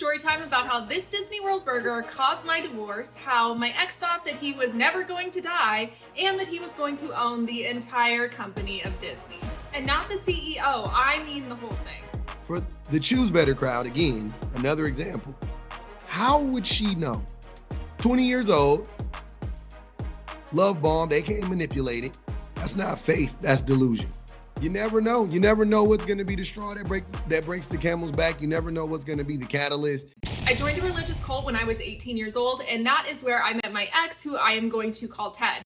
story time about how this Disney World burger caused my divorce, how my ex thought that he was never going to die, and that he was going to own the entire company of Disney. And not the CEO, I mean the whole thing. For the Choose Better crowd, again, another example. How would she know? 20 years old, love bombed, aka manipulated. That's not faith, that's delusion. You never know. You never know what's going to be the straw that breaks the camel's back. You never know what's going to be the catalyst. I joined a religious cult when I was 18 years old, and that is where I met my ex, who I am going to call Ted.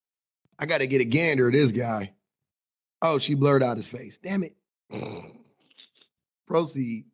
I got to get a gander at this guy. Oh, she blurred out his face. Damn it. Proceed.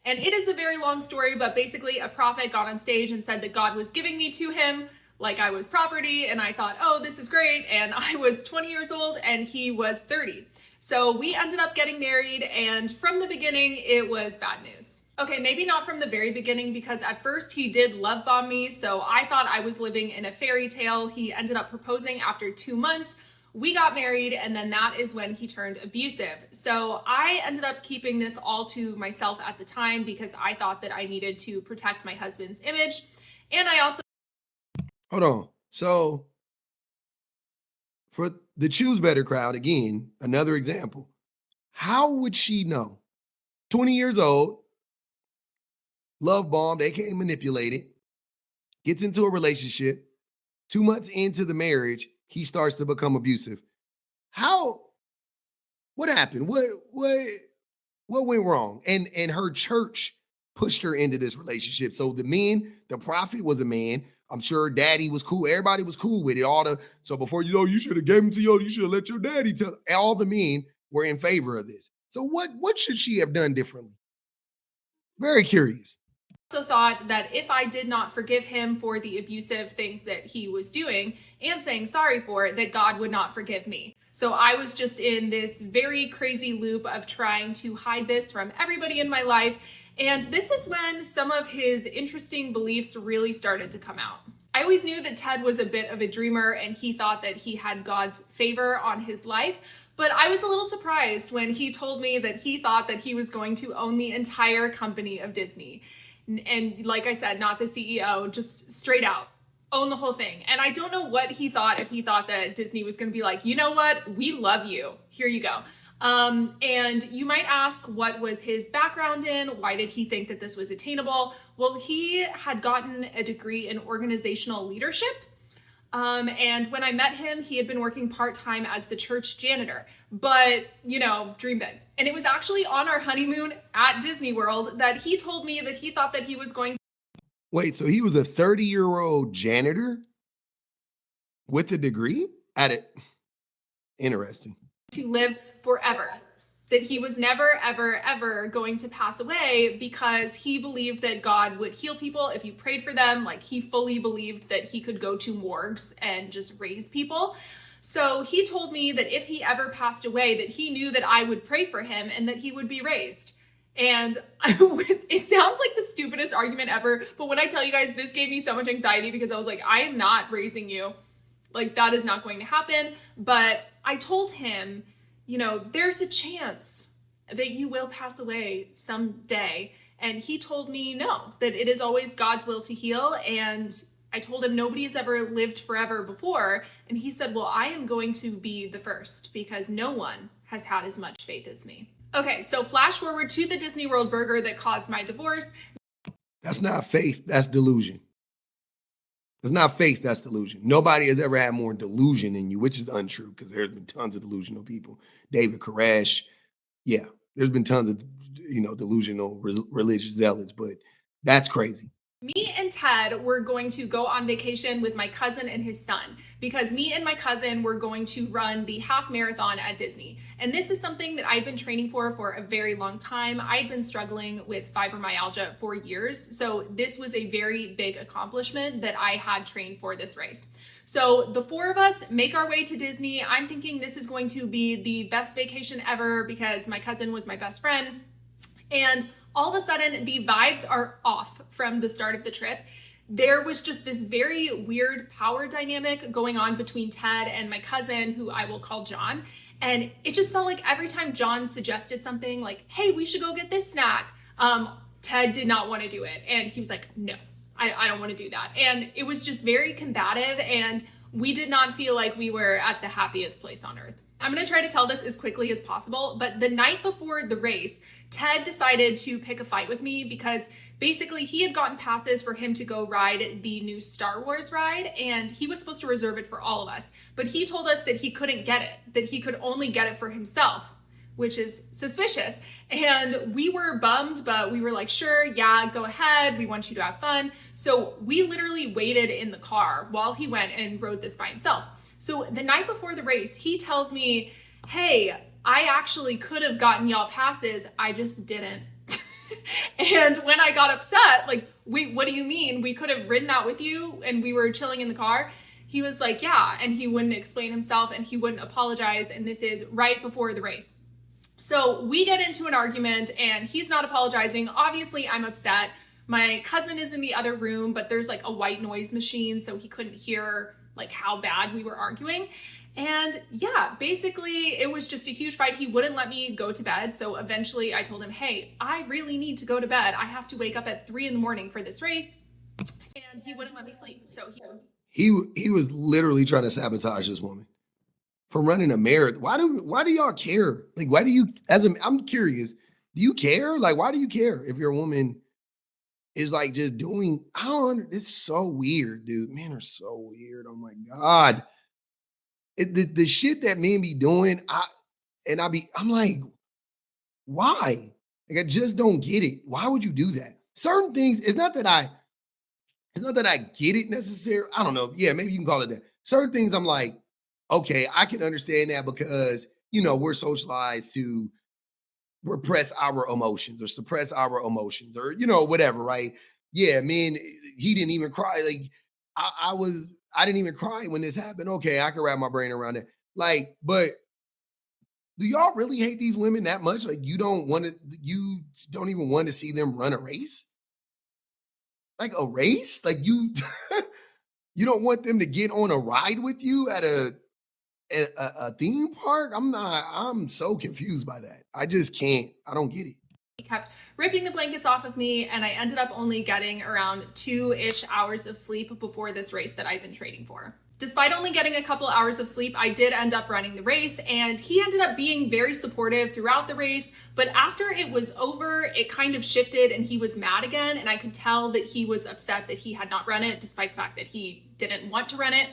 And it is a very long story, but basically a prophet got on stage and said that God was giving me to him like I was property, and I thought, oh, this is great. And I was 20 years old and he was 30. So we ended up getting married, and from the beginning, it was bad news. Okay, maybe not from the very beginning, because at first he did love bomb me, so I thought I was living in a fairy tale. He ended up proposing after 2 months. We got married, and then that is when he turned abusive. So I ended up keeping this all to myself at the time because I thought that I needed to protect my husband's image. And I also... Hold on. So for the Choose Better crowd, again, another example. How would she know? 20 years old, love bombed, aka manipulated, gets into a relationship. 2 months into the marriage, he starts to become abusive. What happened? What went wrong? And her church pushed her into this relationship. So the prophet was a man. I'm sure daddy was cool. Everybody was cool with it. So before you should have gave him to you should have let your daddy tell. All the men were in favor of this. So what should she have done differently? Very curious. Also thought that if I did not forgive him for the abusive things that he was doing and saying sorry for it, that God would not forgive me. So I was just in this very crazy loop of trying to hide this from everybody in my life. And this is when some of his interesting beliefs really started to come out. I always knew that Ted was a bit of a dreamer and he thought that he had God's favor on his life. But I was a little surprised when he told me that he thought that he was going to own the entire company of Disney. And like I said, not the CEO, just straight out own the whole thing. And I don't know what he thought, if he thought that Disney was going to be like, you know what, we love you, here you go. And you might ask, what was his background in? Why did he think that this was attainable? Well, he had gotten a degree in organizational leadership. And when I met him, he had been working part-time as the church janitor, but dream big. And it was actually on our honeymoon at Disney World that he told me that he thought that he was going. Wait, so he was a 30-year-old janitor with a degree at it? Interesting. To live forever. That he was never, ever, ever going to pass away because he believed that God would heal people if you prayed for them. Like, he fully believed that he could go to morgues and just raise people. So he told me that if he ever passed away, that he knew that I would pray for him and that he would be raised. And it sounds like the stupidest argument ever, but when I tell you guys, this gave me so much anxiety because I was like, I am not raising you. Like, that is not going to happen. But I told him, there's a chance that you will pass away someday. And he told me no, that it is always God's will to heal. And I told him nobody has ever lived forever before. And he said, well, I am going to be the first because no one has had as much faith as me. Okay, so flash forward to the Disney World burger that caused my divorce. That's not faith, that's delusion. It's not faith, that's delusion. Nobody has ever had more delusion in you, which is untrue because there's been tons of delusional people. David Koresh, yeah, there's been tons of, delusional religious zealots, but that's crazy. Me and Ted were going to go on vacation with my cousin and his son because me and my cousin were going to run the half marathon at Disney. And this is something that I'd been training for a very long time. I'd been struggling with fibromyalgia for years. So this was a very big accomplishment that I had trained for this race. So the four of us make our way to Disney. I'm thinking this is going to be the best vacation ever because my cousin was my best friend. And all of a sudden, the vibes are off from the start of the trip. There was just this very weird power dynamic going on between Ted and my cousin, who I will call John. And it just felt like every time John suggested something like, hey, we should go get this snack, Ted did not want to do it. And he was like, no, I don't want to do that. And it was just very combative, and we did not feel like we were at the happiest place on earth. I'm going to try to tell this as quickly as possible, but the night before the race, Ted decided to pick a fight with me because basically he had gotten passes for him to go ride the new Star Wars ride, and he was supposed to reserve it for all of us. But he told us that he couldn't get it, that he could only get it for himself, which is suspicious. And we were bummed, but we were like, sure, yeah, go ahead. We want you to have fun. So we literally waited in the car while he went and rode this by himself. So the night before the race, he tells me, hey, I actually could have gotten y'all passes. I just didn't. And when I got upset, like, wait, what do you mean? We could have ridden that with you and we were chilling in the car. He was like, yeah. And he wouldn't explain himself and he wouldn't apologize. And this is right before the race. So we get into an argument and he's not apologizing. Obviously, I'm upset. My cousin is in the other room, but there's like a white noise machine, so he couldn't hear like how bad we were arguing. And yeah, basically it was just a huge fight. He wouldn't let me go to bed. So eventually I told him, hey, I really need to go to bed. I have to wake up at 3 a.m. for this race. And he wouldn't let me sleep. So He was literally trying to sabotage this woman from running a marathon. Why do y'all care? Like, why do you, I'm curious, do you care? Like, why do you care if your woman is like just doing, it's so weird, dude. Men are so weird. Oh my God. The shit that men be doing, I'm like, why? Like, I just don't get it. Why would you do that? Certain things, it's not that I get it necessarily. I don't know. Yeah, maybe you can call it that. Certain things I'm like, okay, I can understand that because, we're socialized to repress our emotions or suppress our emotions or, whatever, right? Yeah, man, he didn't even cry. Like, I didn't even cry when this happened. Okay, I can wrap my brain around it. Like, but do y'all really hate these women that much? Like, you don't even want to see them run a race? Like a race? Like you don't want them to get on a ride with you at a theme park? I'm so confused by that. I just can't. I don't get it. he kept ripping the blankets off of me, and I ended up only getting around 2-ish hours of sleep before this race that I'd been training for. Despite only getting a couple hours of sleep, I did end up running the race, and he ended up being very supportive throughout the race. But after it was over, it kind of shifted and he was mad again. And I could tell that he was upset that he had not run it, despite the fact that he didn't want to run it.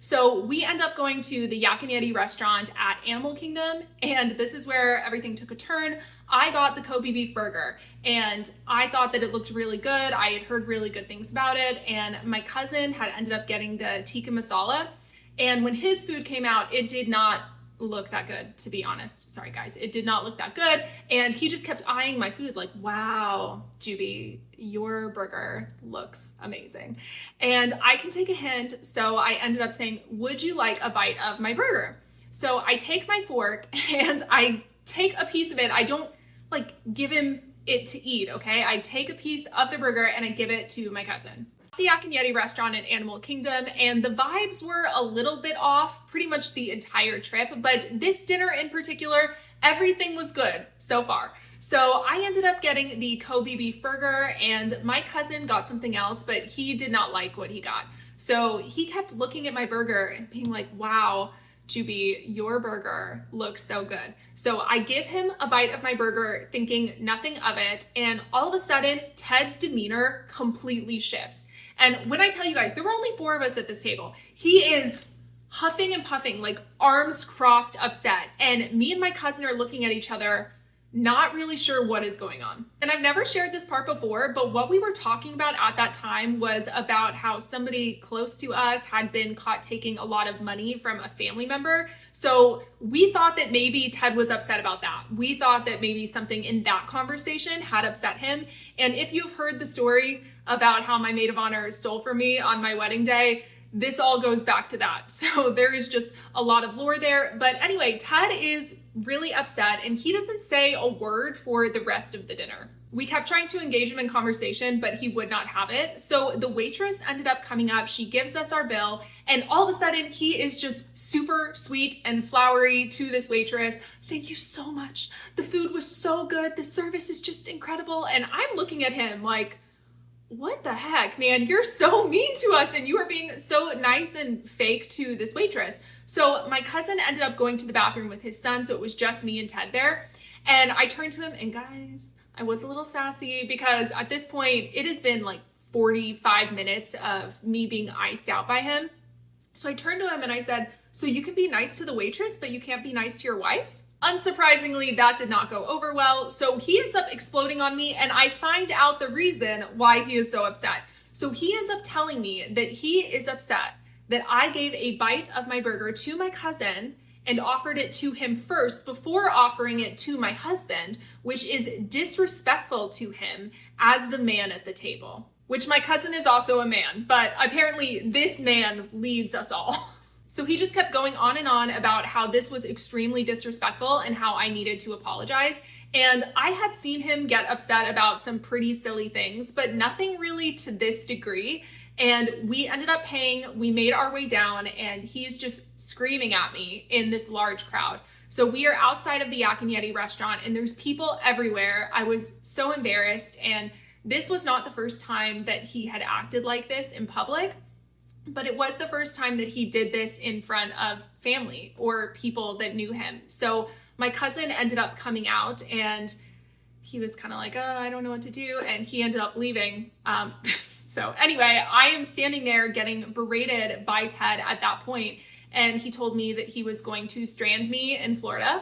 So we end up going to the Yak and Yeti restaurant at Animal Kingdom, and this is where everything took a turn. I got the Kobe beef burger, and I thought that it looked really good. I had heard really good things about it, and my cousin had ended up getting the tikka masala, and when his food came out, it did not look that good, to be honest. Sorry guys, it did not look that good, and he just kept eyeing my food like, wow, Juby, your burger looks amazing. And I can take a hint, so I ended up saying, would you like a bite of my burger? So I take my fork and I take a piece of it. I don't like give him it to eat, okay? I take a piece of the burger and I give it to my cousin. The Yak and Yeti restaurant at Animal Kingdom, and the vibes were a little bit off pretty much the entire trip, but this dinner in particular, everything was good so far. So I ended up getting the Kobe beef burger, and my cousin got something else, but he did not like what he got. So he kept looking at my burger and being like, wow, Juby, your burger looks so good. So I give him a bite of my burger thinking nothing of it, and all of a sudden, Ted's demeanor completely shifts. And when I tell you guys, there were only 4 of us at this table. He is huffing and puffing, like arms crossed, upset. And me and my cousin are looking at each other, not really sure what is going on. And I've never shared this part before, but what we were talking about at that time was about how somebody close to us had been caught taking a lot of money from a family member. So we thought that maybe Ted was upset about that. We thought that maybe something in that conversation had upset him. And if you've heard the story about how my maid of honor stole from me on my wedding day, this all goes back to that. So there is just a lot of lore there. But anyway, Ted is really upset and he doesn't say a word for the rest of the dinner. We kept trying to engage him in conversation, but he would not have it. So the waitress ended up coming up. She gives us our bill, and all of a sudden he is just super sweet and flowery to this waitress. Thank you so much. The food was so good. The service is just incredible. And I'm looking at him like, what the heck, man? You're so mean to us, and you are being so nice and fake to this waitress. So my cousin ended up going to the bathroom with his son, so it was just me and Ted there. And I turned to him, and guys, I was a little sassy because at this point it has been like 45 minutes of me being iced out by him. So I turned to him and I said, so you can be nice to the waitress, but you can't be nice to your wife? Unsurprisingly, that did not go over well. So he ends up exploding on me, and I find out the reason why he is so upset. So he ends up telling me that he is upset that I gave a bite of my burger to my cousin and offered it to him first before offering it to my husband, which is disrespectful to him as the man at the table, which my cousin is also a man, but apparently this man leads us all. So he just kept going on and on about how this was extremely disrespectful and how I needed to apologize. And I had seen him get upset about some pretty silly things, but nothing really to this degree. And we ended up paying, we made our way down, and he's just screaming at me in this large crowd. So we are outside of the Yak and Yeti restaurant, and there's people everywhere. I was so embarrassed, and this was not the first time that he had acted like this in public, but it was the first time that he did this in front of family or people that knew him. So my cousin ended up coming out, and he was kind of like, oh, I don't know what to do. And he ended up leaving. So anyway, I am standing there getting berated by Ted at that point, and he told me that he was going to strand me in Florida,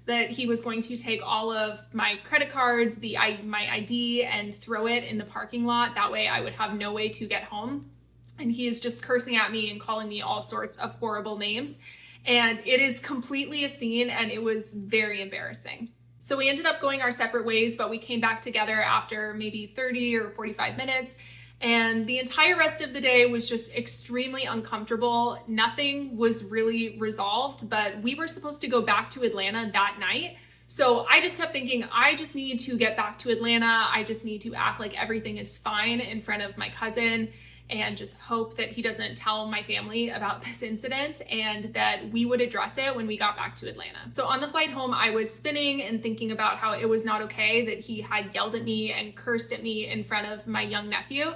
that he was going to take all of my credit cards, my ID, and throw it in the parking lot. That way I would have no way to get home. And he is just cursing at me and calling me all sorts of horrible names. And it is completely a scene, and it was very embarrassing. So we ended up going our separate ways, but we came back together after maybe 30 or 45 minutes. And the entire rest of the day was just extremely uncomfortable. Nothing was really resolved, but we were supposed to go back to Atlanta that night. So I just kept thinking, I just need to get back to Atlanta. I just need to act like everything is fine in front of my cousin and just hope that he doesn't tell my family about this incident, and that we would address it when we got back to Atlanta. So on the flight home, I was spinning and thinking about how it was not okay that he had yelled at me and cursed at me in front of my young nephew.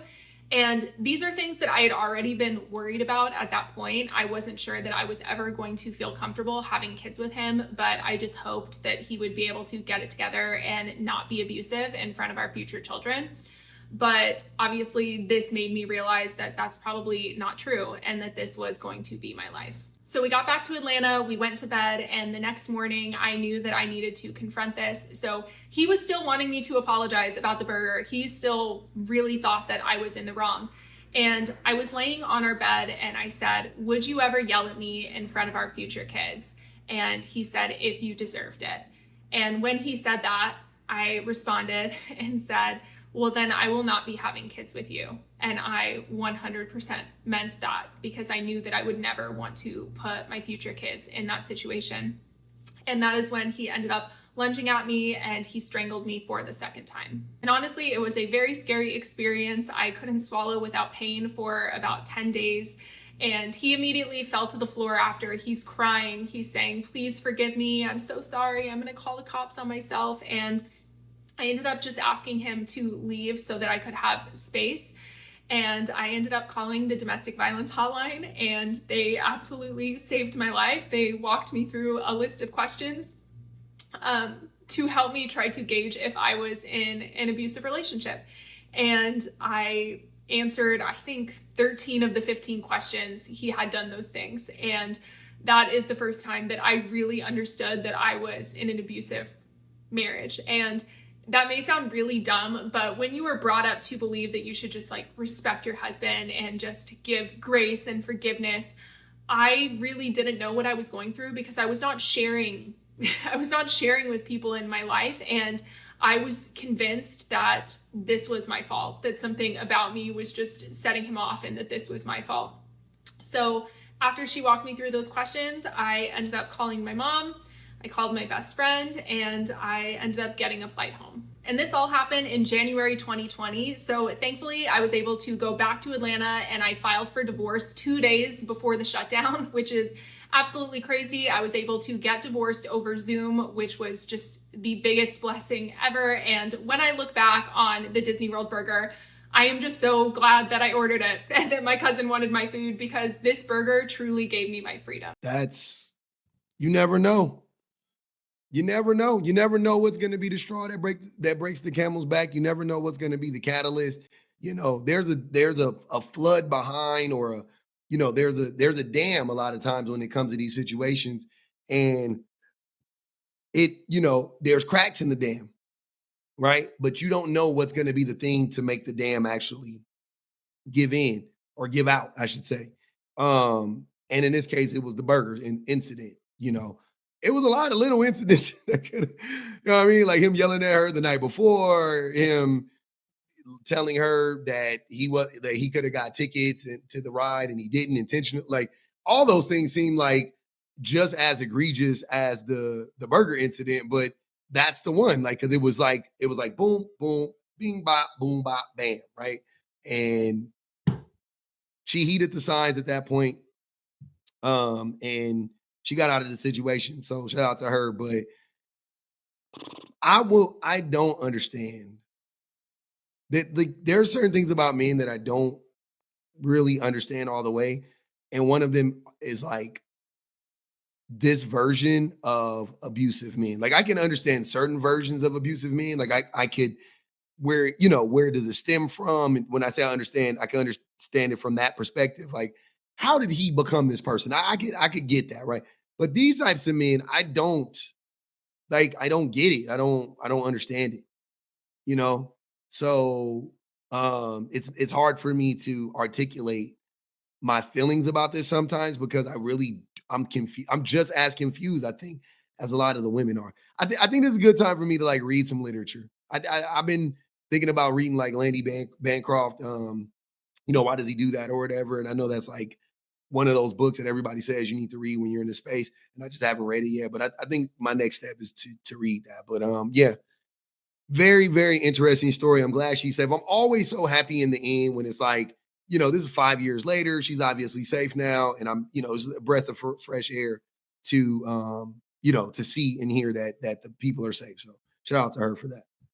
And these are things that I had already been worried about at that point. I wasn't sure that I was ever going to feel comfortable having kids with him, but I just hoped that he would be able to get it together and not be abusive in front of our future children. But obviously this made me realize that that's probably not true, and that this was going to be my life. So we got back to Atlanta, we went to bed, and the next morning I knew that I needed to confront this. So he was still wanting me to apologize about the burger. He still really thought that I was in the wrong. And I was laying on our bed and I said, would you ever yell at me in front of our future kids? And he said, if you deserved it. And when he said that, I responded and said, well, then I will not be having kids with you. And I 100% meant that, because I knew that I would never want to put my future kids in that situation. And that is when he ended up lunging at me and he strangled me for the second time. And honestly, it was a very scary experience. I couldn't swallow without pain for about 10 days. And he immediately fell to the floor after. He's crying. He's saying, please forgive me. I'm so sorry. I'm going to call the cops on myself. And I ended up just asking him to leave so that I could have space. And I ended up calling the domestic violence hotline, and they absolutely saved my life. They walked me through a list of questions to help me try to gauge if I was in an abusive relationship. And I answered, I think, 13 of the 15 questions. He had done those things. And that is the first time that I really understood that I was in an abusive marriage. And that may sound really dumb, but when you were brought up to believe that you should just like respect your husband and just give grace and forgiveness, I really didn't know what I was going through, because I was not sharing with people in my life. And I was convinced that this was my fault, that something about me was just setting him off, and that this was my fault. So after she walked me through those questions, I ended up calling my mom. I called my best friend, and I ended up getting a flight home. And this all happened in January 2020. So thankfully, I was able to go back to Atlanta and I filed for divorce 2 days before the shutdown, which is absolutely crazy. I was able to get divorced over Zoom, which was just the biggest blessing ever. And when I look back on the Disney World burger, I am just so glad that I ordered it and that my cousin wanted my food, because this burger truly gave me my freedom. You never know. You never know. You never know what's going to be the straw that breaks the camel's back. You never know what's going to be the catalyst. There's a flood behind, or there's a dam a lot of times when it comes to these situations, and there's cracks in the dam, right? But you don't know what's going to be the thing to make the dam actually give in, or give out, I should say. And in this case, it was the burger incident. It was a lot of little incidents that could, what I mean? Like him yelling at her the night before, him telling her that he could have got tickets to the ride and he didn't intentionally. Like, all those things seem like just as egregious as the burger incident, but that's the one. Like, because it was like boom, boom, bing, bop, boom, bop, bam, right? And she heeded the signs at that point, and she got out of the situation. So shout out to her. But I don't understand that, like, there are certain things about men that I don't really understand all the way. And one of them is like this version of abusive men. Like, I can understand certain versions of abusive men. Like, I could, where does it stem from? And when I say I can understand it from that perspective. Like, how did he become this person? I could get that, right? But these types of men, I don't get it. I don't understand it, you know? So it's hard for me to articulate my feelings about this sometimes, because I'm confused. I'm just as confused, I think, as a lot of the women are. I think this is a good time for me to like read some literature. I've been thinking about reading like Landy Bancroft. Why does he do that, or whatever? And I know that's like one of those books that everybody says you need to read when you're in this space, and I just haven't read it yet. But I think my next step is to read that. But yeah, very, very interesting story. I'm glad she's safe. I'm always so happy in the end when it's like, this is 5 years later. She's obviously safe now. And it's a breath of fresh air to see and hear that the people are safe. So shout out to her for that.